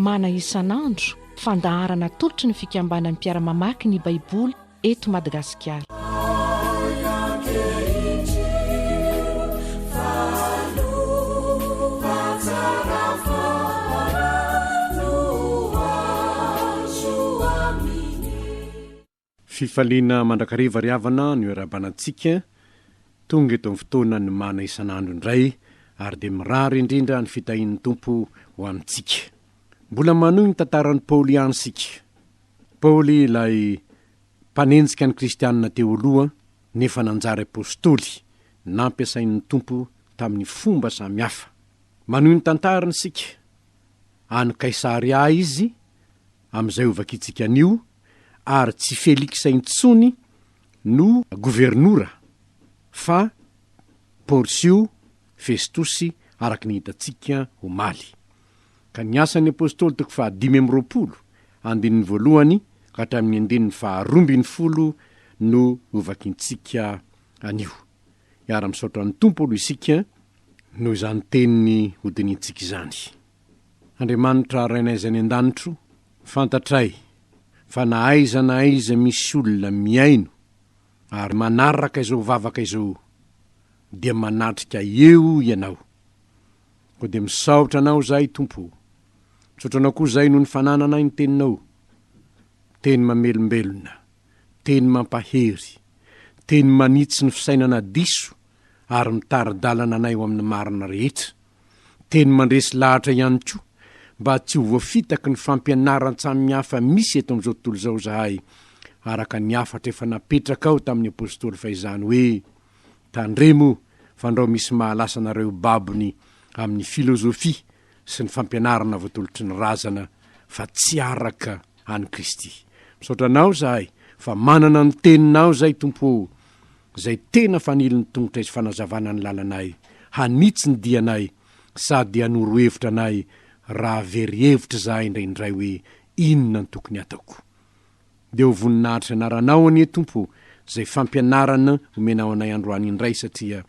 Mana isan'andro fandaharana tolotry ny fikambanan'ny mpiara-mamaky ny baiboly eto Madagasikara. Fifaliana mandrakariva riavana ny oerabanantsika tonga eto amin'ny fotoana ny mana isan'andro indray ary dia mirary indrindra ny fitahin'ny tompo ho amintsika. Mbola manohy ny tantaran'ny Paoly ihany sika. Paoly ilay mpanenjika ny kristianina teo aloha nefa nanjary apôstôly nampiasain'ny tompo tamin'ny fomba samihafa. Manohy ny tantarany sika. Any Kaisaria izy amin'izay ovakitsika anio ary tsy Feliks intsony no gouvernoura fa Porsio Festusy araka ny hitantsika omaly. Ka ny asan'ny apôstôly toko fa 520 andininy voalohany ka hatramin'ny andininy fa 12 no ovakintsika anio. Iara misaotra ny tompo aloha isika no izany teniny hodinintsika izany. Andriamanitra rainay izay ny an-danitro, fantatray fa na aiza misy olona miaino ary manaraka izao vavaka izao dia manatrika eo ianao. Ko dia misaotra anao zay tompo. Misaotranao koa zay no ny fananana ny teninao. Teny mamelombelona, teny mampahery, teny manitsy ny fisainana diso ary mitaridalana anay ho amin'ny marina rehetra. Teny mandresy lahatra ihany koa mba tsy ho voafitaky ny fampianaran-tsamihafa misy eto amin'izao tontolo izao zahay araka ny hafatra efa napetraka ao tamin'ny apôstôly fa izany hoe tandremo fandrao misy mahalasa nareo babony amin'ny filozofia sy ny fampianarana voatolotry ny razana fa tsy araka any Kristy. Misaotranao zahay fa manana ny teninao zay tompo zay tena faniliny tongotra izy fanazavana ny lalanay, hanitsy ny dianay sady hanoro hevitra anay raha very hevitra zahay indraindray hoe inona ny tokony ataoko. Dia ho voninahitra anaranao anie tompo zay fampianarana omenao anay androany indray satria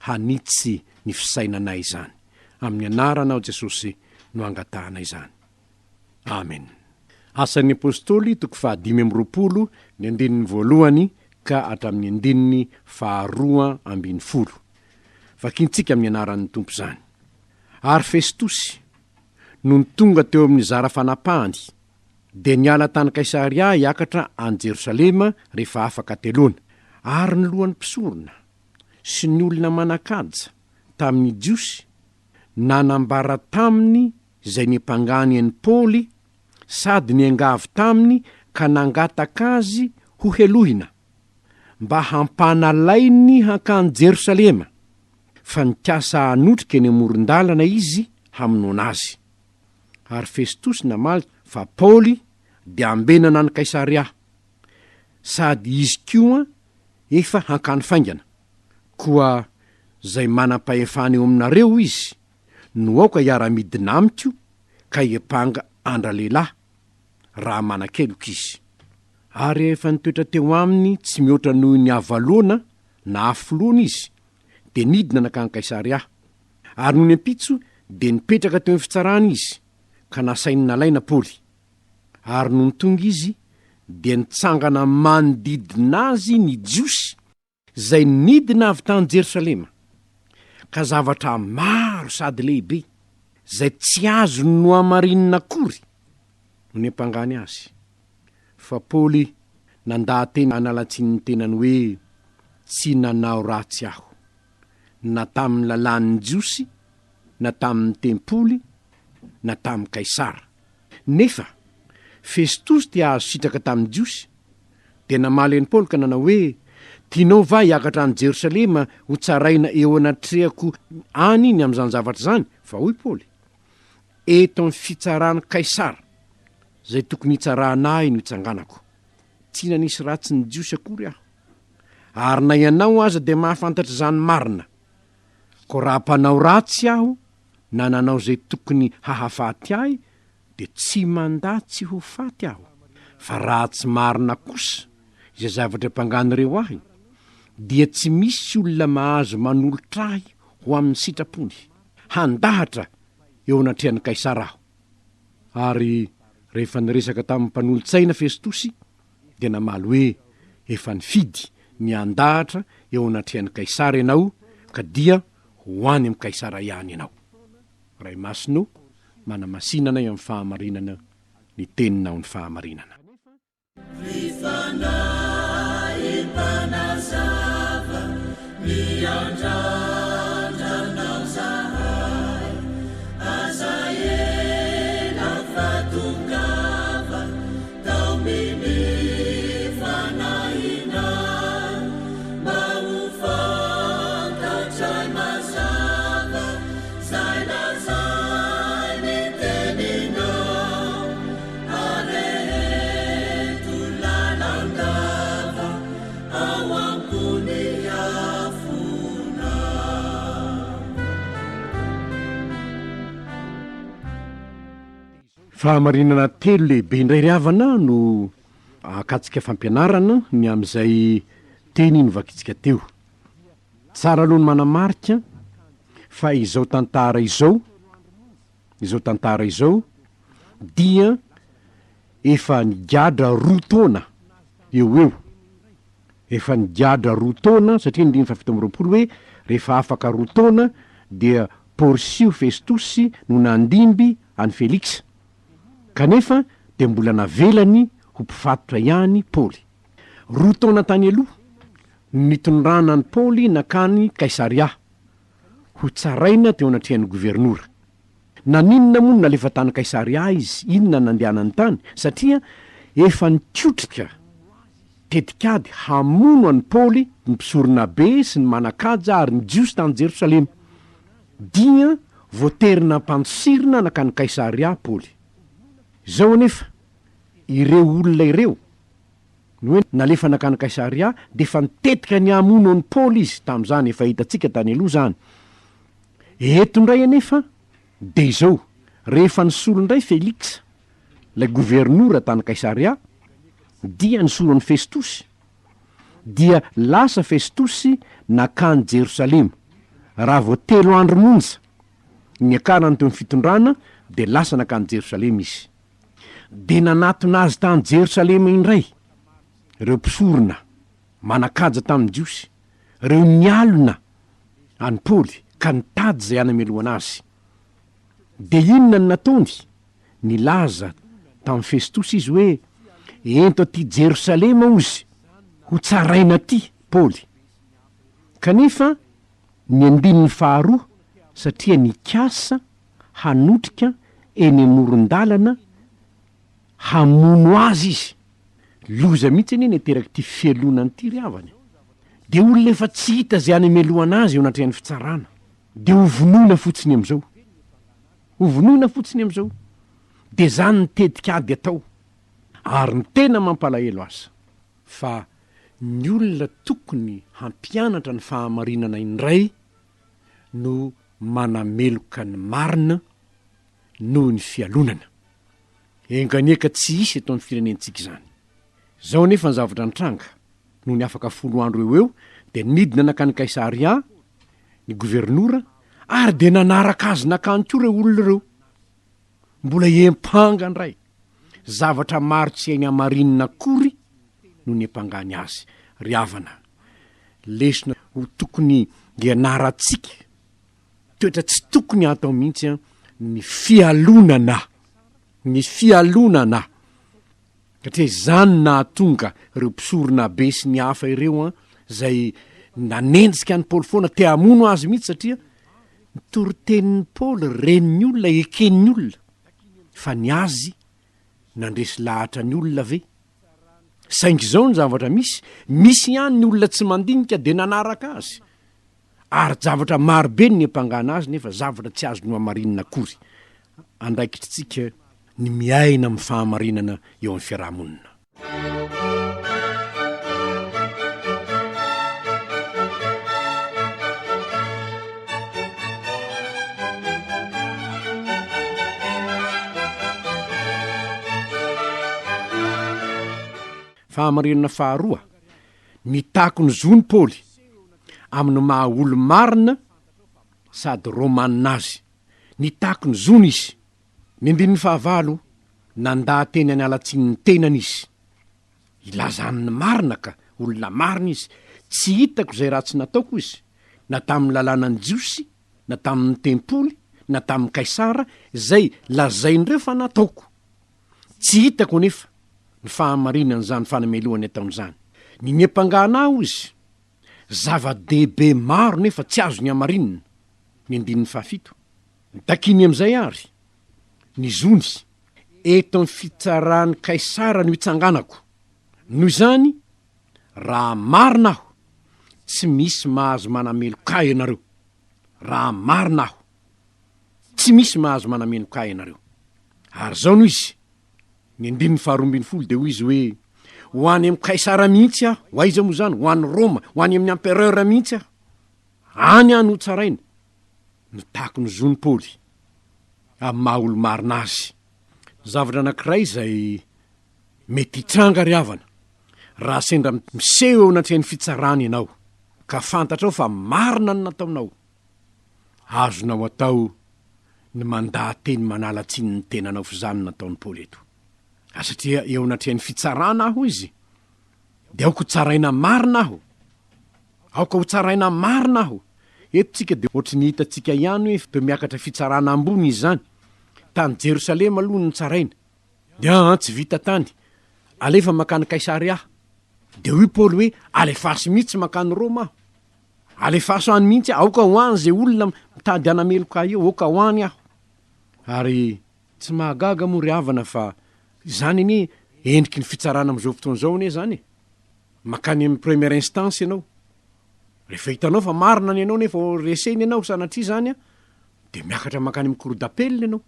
hanitsy ny fisainanay izany. Amin'ny anaranao Jesosy no angatahana izany. Amen. Asan'ny apôstôly toko fa 520 ny andininy voalohany ka hatramin'ny andininy fa 12. Vakintsika amin'ny anaran'ny tompo zany. Ary Festusy no tonga teo amin'ny zara fanapahany dia niala tany Kaisaria hiakatra any Jerosalema rehefa afaka teloana. Ary ny lohan'ny mpisorona sy ny olona manakaja tamin'ny jiosy nanambara taminy zay nimpangany an'i Paoly sady niangavy taminy ka nangataka azy ho helohina mba hampanalainy hankany Jerosalema fa nikasa hanotrika eny amoron-dalana izy hamonoana azy. Ary Festusy namaly fa Paoly dia ambenana ny Kaisaria sady izy koa efa hankany faingana koa zay manam-pahefana eo aminareo izy no aoka hiara-midina amiko ka hiepanga andra lehilahy raha manan-keloka izy. Ary efa nitoetra teo aminy tsy mihoatra noho ny avaloana na afoloana izy dia nidina nakany Kaisaria. Ary noho ny ampitso dia nipetraka teo amin'ny fitsarana izy ka nasainy nalaina Paoly. Ary no nitonga izy dia nitsangana manodidina azy ny jiosy zay nidina avy tany Jerosalema ka zavatra maro sady lehibe zay tsy azo no amarinina akory no niampangany azy. Fa Paoly nandahateny analatsiny tenany hoe tsy nanao ratsy aho na tamin'ny lalan'ny jiosy na tamin'ny tempoly na tamin'ny Kaisara. Nefa Festusy dia azo sitraka tamin'ny jiosy dia namaly an'i Paoly ka nanao hoe tianao va hiakatra any Jerosalema ho tsaraina eo anatrehako any iny amin'izany zavatra zany? Fa hoy Paoly, eto amin'ny fitsarany Kaisara zay tokony hitsaranahy no hitsanganako. Tsy nanisy ratsy ny jiosy akory aho. Ary na ianao aza dia mahafantatra zany marina ko raha mpanao ratsy aho na nanao zay tokony hahafaty ahy de tsy mandatsy ho faty aho, fa raha tsy marina kosa izay zavatra mpangano reo ahy dia tsy misy olona mahazo manolotra ahy ho amin'ny sitrapony, handahatra eo anatrehan'ny Kaisara aho. Ary rehefa niresaka tamin'ny mpanolontsaina Festosy dia namaly hoe efa nifidy ny handahatra eo anatrehan'ny Kaisara ianao ka dia ho any amin'ny Kaisara ihany ianao. Ray masino manamasinana eo amin'ny fahamarinana ny teninao ny fahamarinana. Fahamarinana telo lehibe indray ry havana no akatsika fampianarana ny amin'izay teny novakitsika teo. Tsara aloha ny manamarika fa izao tantara izao dia efa nigadra 2 taona eo efa nigadra 2 taona satria ny 1920 hoe rehefa afaka 2 taona dia Porsio Festosy no nandimby any Feliks, kanefa de mbola navelany ho mpifatotra ihany Paoly. 2 taona tany aloha nitondrana ny Paoly nakany Kaisaria ho tsaraina teo anatrehan'ny gouvernoura. Naninona moa nalefa tany Kaisaria izy, inona nandehanany tany satria efa nitiotrika tetikady hamono any Paoly ny mpisorona be sy ny manakaja ary ny jiosy tany Jerosalema, dia voaterina mpansirina nakany Kaisaria Paoly. Zao anefa ireo olona ireo ny hoe nalefa nakany Kaisaria de fa nitetika ny hamono any Paoly izy tamin'izany efa hitantsika tany aloha zany. Eto ndray anefa de izao rehefa nisolo ndray Feliks lay gouvernoura tany Kaisaria dia nisolo any Festosy, dia lasa Festosy nakany Jerosalema. Raha vao 3 andro monja ny akarany teo amin'ny fitondrana de lasa nakany Jerosalema izy. De nanatona azy tany Jerosalema indray reo mpisorona manakaja tamin'ny jiosy, reo nialona any Paoly ka nitady zay anamelohana azy. De inona ny nataony? Nilaza tamin'ny Festosy izy hoe ento aty Jerosalema ozy ho tsaraina aty Paoly. Kanefa ny andininy faharoa satria nikasa hanotrika eny amoron-dalana hamono azy izy. Loza mihitsy anie neteraky ty fialonany ty ry havany. De olona efa tsy hita zay anamelohana azy eo anatrehan'ny fitsarana. De hovonoina fotsiny am'izao. De zany nitetikady atao. Ary ny tena mampalahelo azy fa ny olona tokony hampianatra ny fahamarinana indray no manameloka ny marina noho ny fialonana. Enganieka tsy hisy eto amin'ny firenentsika izany. Zao nefa ny zavatra nitranga no ny afaka 10 andro eo de nidina nakany Kaisaria ny gouvernoura ary de nanaraka azy nakany koa reo olona reo. Mbola empanga indray. Zavatra maro tsy hainy amarinina kory no ny empangany azy. Ry havana, lesona ho tokony ianaratsika, toetra tsy tokony atao mihitsy ny fialonana. Satria zany nahatonga reo mpisorona be sy ny hafa ireo zay nanenjika any Paoly foana te hamono azy mihitsy satria nitory-tenin'ny Paoly reniny olona, eken'ny olona, fa ny azy nandresy lahatra ny olona ve. Saingy zao ny zavatra misy ihany ny olona tsy mandinika de nanaraka azy. Ary zavatra marobe ny empangana azy nefa zavatra tsy azo no amarinina kory. Andraikitritsika ny miaina amin'ny fahamarinana eo amin'ny fiarahamonina. Fahamarinana faharoa, nitako ny zony Paoly amin'ny maha olo marina sady romanina azy. Nitako ny zony izy. Ny andininy fahavalo, nandà-teny any alatsiny ny tenany izy. Ilazany ny marina ka olona marina izy. Tsy hitako zay raha tsy nataoko izy, na tamin'ny lalànany Jiosy, na tamin'ny tempoly, na tamin'ny Kaisara, zay lazain'ireo fa nataoko. Tsy hitako nefa ny fahamarinany zany fanamelohany ataon'izany. Ny niam-pangana aho izy, zava-dehibe maro nefa tsy azo ny amarinina. Ny andininy fahafito, takiny am'izay ary, ny zony, eto ny fitsarany Kaisara no itsanganako. Noho izany, raha marina aho, tsy misy mahazo manameloka ianareo. Raha marina aho, tsy misy mahazo manameloka ianareo. Ary zao no izy, ny andininy faharoambin'ny folo de hoy izy hoe, ho any amin'ny Kaisara mihitsy aho, ho aiza moa zany, ho any Roma, ho any amin'ny empereur mihitsy aho. Any any ho tsaraina. Nitako ny zony Paoly amin'ny maha olo marina azy. Zavatra anankiray zay mety hitranga ry havana, raha sendra miseho eo anatrehan'ny fitsarany ianao, ka fantatrao fa marina ny nataonao, azonao atao ny mandà-teny manalatsiny ny tenanao fa zany nataon'ny Paoly eto. Satria eo anatrehan'ny fitsarana aho izy, de aoko tsaraina marina aho, aoka ho tsaraina marina aho. Eto tsika de ohatry ny hitatsika ihany hoe to miakatra fitsarana ambony izy zany. Tany Jerosalema aloha ny tsaraina, de tsy vita tany, alefa makany Kaisary aho. De hoy Paoly hoe alefaso mihitsy makany Roma aho, alefaso any mihitsy aho, aoka ho any zay olona mitady anameloka eo, aoka ho any aho. Ary tsy mahagaga moa ry havana fa zany anie endriky ny fitsarana am'izao fotoan'izao anie zany e. Makany amin'ny première instance ianao, rehefa hitanao fa marina ny ianao nefa reseny ianao sanatria zany a, de miakatra makany amin'ny cour d'appel ianao.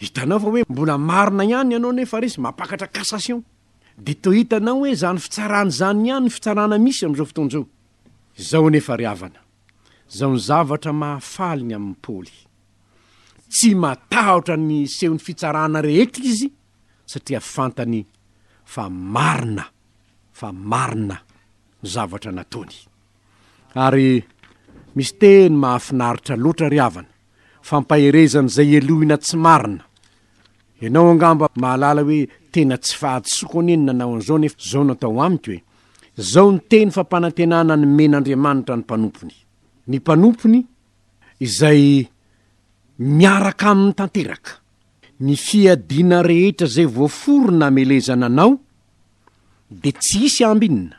Hitanao fa hoe mbola marina ihany ianao nefa resy, mampakatra cassation. De to hitanao hoe zany fitsarana zany ihany ny fitsarana misy am'izao fotoan'izao. Zao nefa ry havana, zao ny zavatra mahafaly ny amin'ny Paoly. Tsy matahotra ny sehon'ny fitsarana rehetra izy, satria fantany fa marina zavatra nataony. Ary misy teny mahafinaritra loatra ry havana, fampaherezany zay elohina tsy marina. Ianao angamba mahalala hoe tena tsy fahatsoko aneny nanao an'izao nefa zao natao amiko hoe, zao ny teny fampanantenana ny men'Andriamanitra ny mpanompony. Ny mpanompony izay miaraka amin'ny tanteraka. Ny fiadiana rehetra zay voaforona amelezana anao, de tsy hisy ambinina.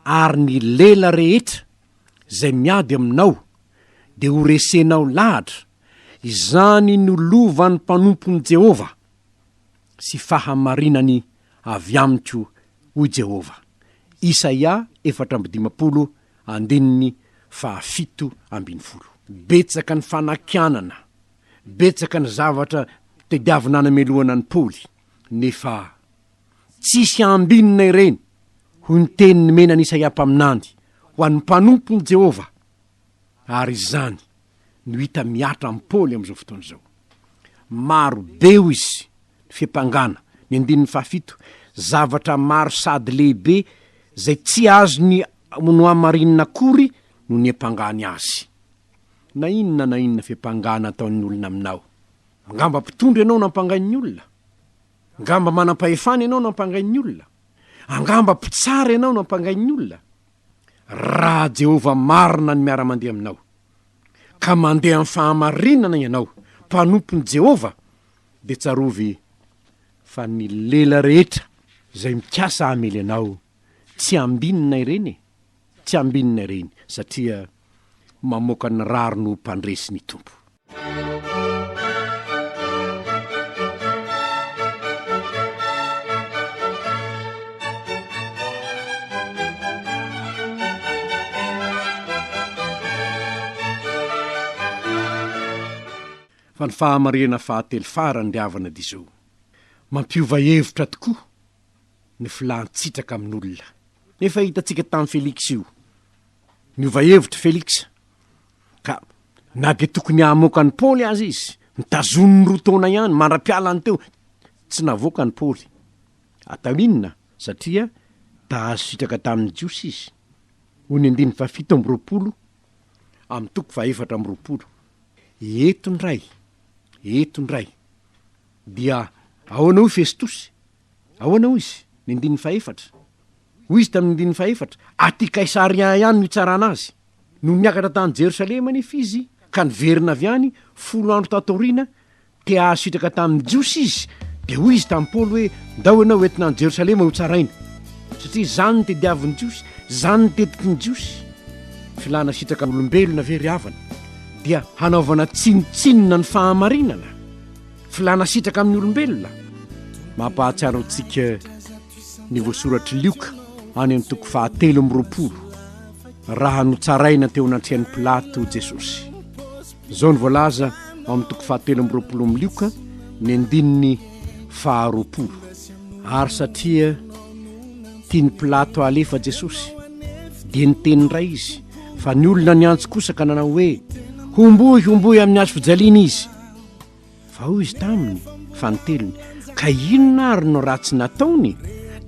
Ary ny lela rehetra zay miady aminao, de ho resenao lahatra, izany no lovan'ny mpanompony Jehova sy fahamarinany avy amiko ho Jehova. Isaia 4:7-12. Betsaka ny fanakianana, betsaka ny zavatra tediavina anamelohana ny Paoly, nefa tsisy ambinina ireny ho ny teniny menany Isaia mpaminany ho an'ny mpanompony Jehova. Ary zany no hita miatra amin'ny Paoly am'izao fotoan'izao. Maro be ho izy fiampangana, ny andininy fahafito, zavatra maro sady lehibe zay tsy azo ny no amarinina akory no ny ampangany azy. Na inona fiampangana ataon'ny olona aminao. Ngamba mpitondra ianao nampangain'ny olona, ngamba manam-pahefana ianao nampangain'ny olona, angamba mpitsara ianao nampangain'ny olona. Raha Jehova marina ny miara-mandeha aminao, ka mandeha amin'ny fahamarinana ianao, mpanompony Jehova, de tsarovy fa ny lela rehetra zay mikasa amely ianao, tsy ambinina ireny, satria mamoaka ny raro no mpandresy ny tompo. Fa ny fahamarena fahatelo farany ry havana de zao, mampiova hevitra tokoa ny filantsitraka amin'olona. Nefa hitatsika tamin'ny Feliksy io, niova hevitra Feliksy, ka na de tokony hamoaka ny Paoly azy izy, nitazony 2 taona ihany, mandra-pialany teo, tsy navoaka ny Paoly. Atao inona? Satria azo sitraka tamin'ny jiosy izy ho ny 720 amin'ny toko 420 etondray dia ahoana hoy Fesitosy, ahoana hoy izy ny 4 hoy izy tamin'ny 4 aty Kaisaria ihany no itsarana azy no niakatra tany Jerosalema nefa izy ka niverina avy any 10 andro tatoriana te azo sitraka tamin'ny jiosy izy de hoy izy tamin'ny Paoly hoe ndao ianao entina any Jerosalema ho tsaraina satria zany ny tediavin'ny jiosy, zany ny tetiky ny jiosy. Filana sitraka olombelona ve ry havana dia hanaovana tsinotsinona ny fahamarinana, filana sitraka amin'ny olombelona. Mampahatsiaro antsika ny voasoratry Lioka any amin'ny toko 7:20 raha notsaraina teo anatrehany Pilato Jesosy. Zao ny voalaza amin'ny toko 7:20 amin'ny Lioka ny 20 ary satria tiany Pilato alefa Jesosy dia niteny ray izy fa ny olona niantso kosa ka nanao hoe homboy amin'ny hazo fijaliana izy. Fa hoy izy taminy fa niteliny ka inona ary no ratsy nataony,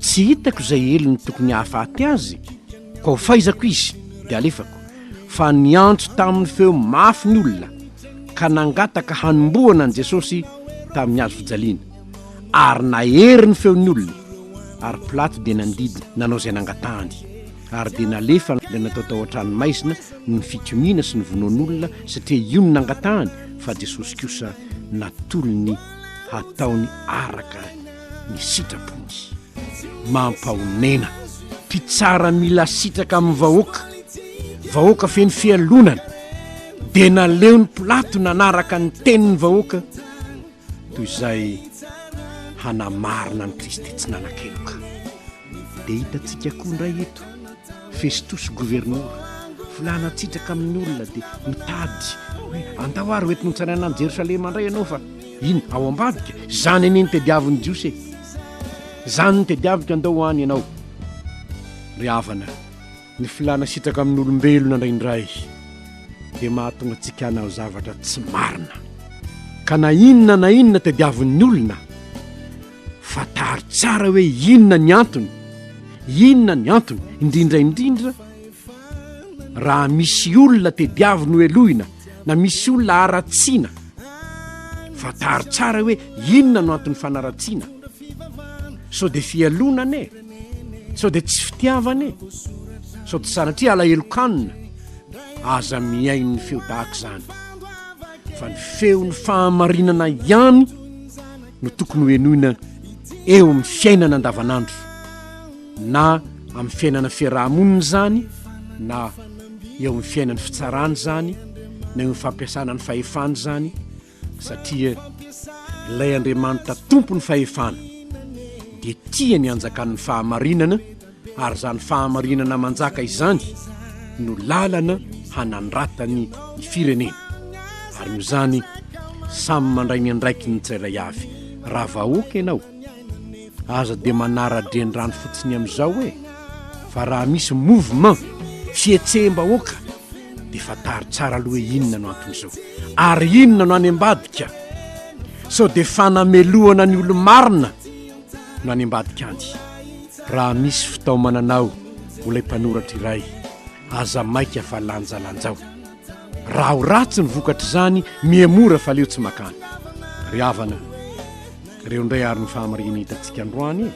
tsy hitako izay eliny tokony hahafaty azy, ka ho faizako izy dia alefako. Fa niantso tamin'ny feo mafy ny olona ka nangataka hanomboana an Jesosy tamin'ny hazo fijaliana ary nahery ny feon'ny olona. Ary Pilato dia nandidy nanao izay nangatahany ary dia nalefa ilay natao tao an-tranomaizina ny fitoniana sy ny vonoan'olona satria io ny nangatahany fa Jesosy kosa natolony hataony araka ny sitrapony. Mampahonena mpitsara mila sitraka amin'ny vahoaka feny fialonana dia naleo ny Pilato nanaraka ny tenin'ny vahoaka toy izay hanamarina ny Kristy tsy nanan-keloka. Dia hitantsika koa ndray eto Fesitosy gouvernement filana tsitraka amin'ny olona dia mitady hoe andao ary hoentina notsaraina any Jerosalema indray ianao fa ino ao ambadika zany anie ny tediavin'ny jiosy zany ny tediavika andao ho any ianao. Ry havana ny filana sitraka amin'ny olombelona indraindray dia mahatonga antsika hanao zavatra tsy marina ka na inona tediavin'ny olona fatary tsara hoe inona ny antony indrindra raha misy olona tediaviny ho elohina na misy olona haratsiana fatary tsara hoe inona no antony fanaratsiana, sao de fialonana sao de tsy fitiavana sao de sanatria alahelokanina aza miain'ny feo tahaka zany fa ny feo ny fahamarinana ihany no tokony ho enoina eo amin'ny fiainana andavanandro na amin'ny fiainana fiarahamonina zany na eo amin'ny fiainany fitsarany zany na eo amin'ny fampiasana ny fahefany zany satria ilay Andriamanitra tompo ny fahefana dia tia ny anjakan'ny fahamarinana ary zany fahamarinana manjaka izany no lalana hanandratany ny firenena ary no zany samy mandray ny andraiky ny tsirairay avy. Raha vahoaka ianao aza dia manaradreny rano fotsiny amin'izao fa raha misy mouvement fietseham-bahoaka dia fatary tsara aloha hoe inona no anton'izao ary inona no any ambadika sao dia fanamelohana ny olo-marina no any ambadika any. Raha misy fitaomananao ho lay mpanoratra iray aza maika fa lanjalanjao raha ho ratsy ny vokatra zany miamora fa leo tsy makany. Ry havana reo ndray ary ny fahamarina hitantsika androany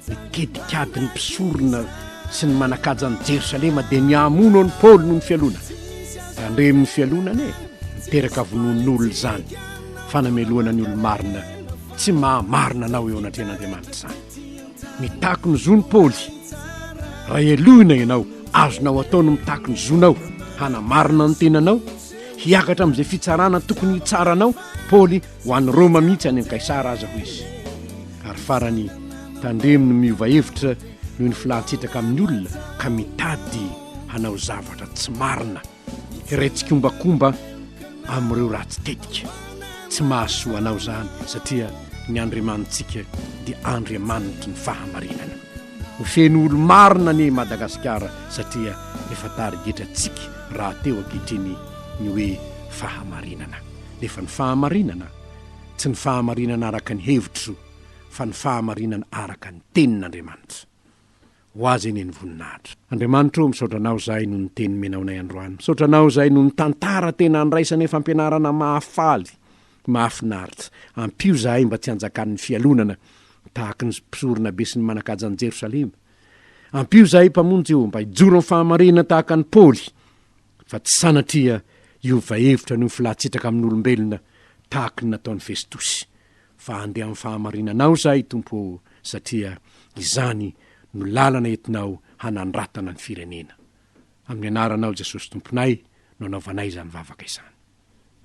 nikedikady ny mpisorona sy ny manakaja ny Jerosalema dia niamono ny Paoly no ny fialona andremin'ny fialonany miteraka vonon'olona zany fanamelohana ny olo-marina tsy mahamarina anao eo anatrehan'Andriamanitra zany. Mitaky ny zo ny Paoly raha elohina ianao azonao ataony mitaky ny zonao hanamarina ny tenanao hiakatra amin'izay fitsarana tokony hitsaranao. Paoly ho an'ny Roma mihitsy any Kaisara aza ho izy ary farany tandreminy miova hevitra noho ny filantsitraka amin'ny olona ka mitady hanao zavatra tsy marina hiretsikombakomba amin'ireo raha tsy tetika tsy mahasoa anao zany satria ny Andriamanitsika dia Andriamanitra ny fahamarinana. Ho feno olo marina ny Madagasikara satria efa tarigetratsika raha teo ankehitriny ny hoe fahamarinana. Nefa ny fahamarinana tsy ny fahamarinana araka ny hevitro fa ny fahamarinana araka ny tenin'Andriamanitra. ho azy eny ny voninahitra. Andriamanitra misaotranao zahay no ny teny menao nay androany, misaotranao zahay no ny tantara tena andraisany fampianarana mahafaly mahafinaritra. Ampio zahay mba tsy hanjakan'ny fialonana tahaka ny mpisorona be sy ny manakajany Jerosalema. Ampio zahay mpamonjy eo mba hijoro ny fahamarina tahaka ny Paoly, fa tsy sanatria iova hevitra no filatsitraka amin'olombelona tahaka ny nataon'ny Fesitosy, fa andeha amin'ny fahamarinanao zahay Tompo, satria izany no lalana entinao hanandratana ny firenena. Amin'ny anaranao Jesosy Tomponay no anaovanay izany vavaka izany.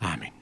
Amen.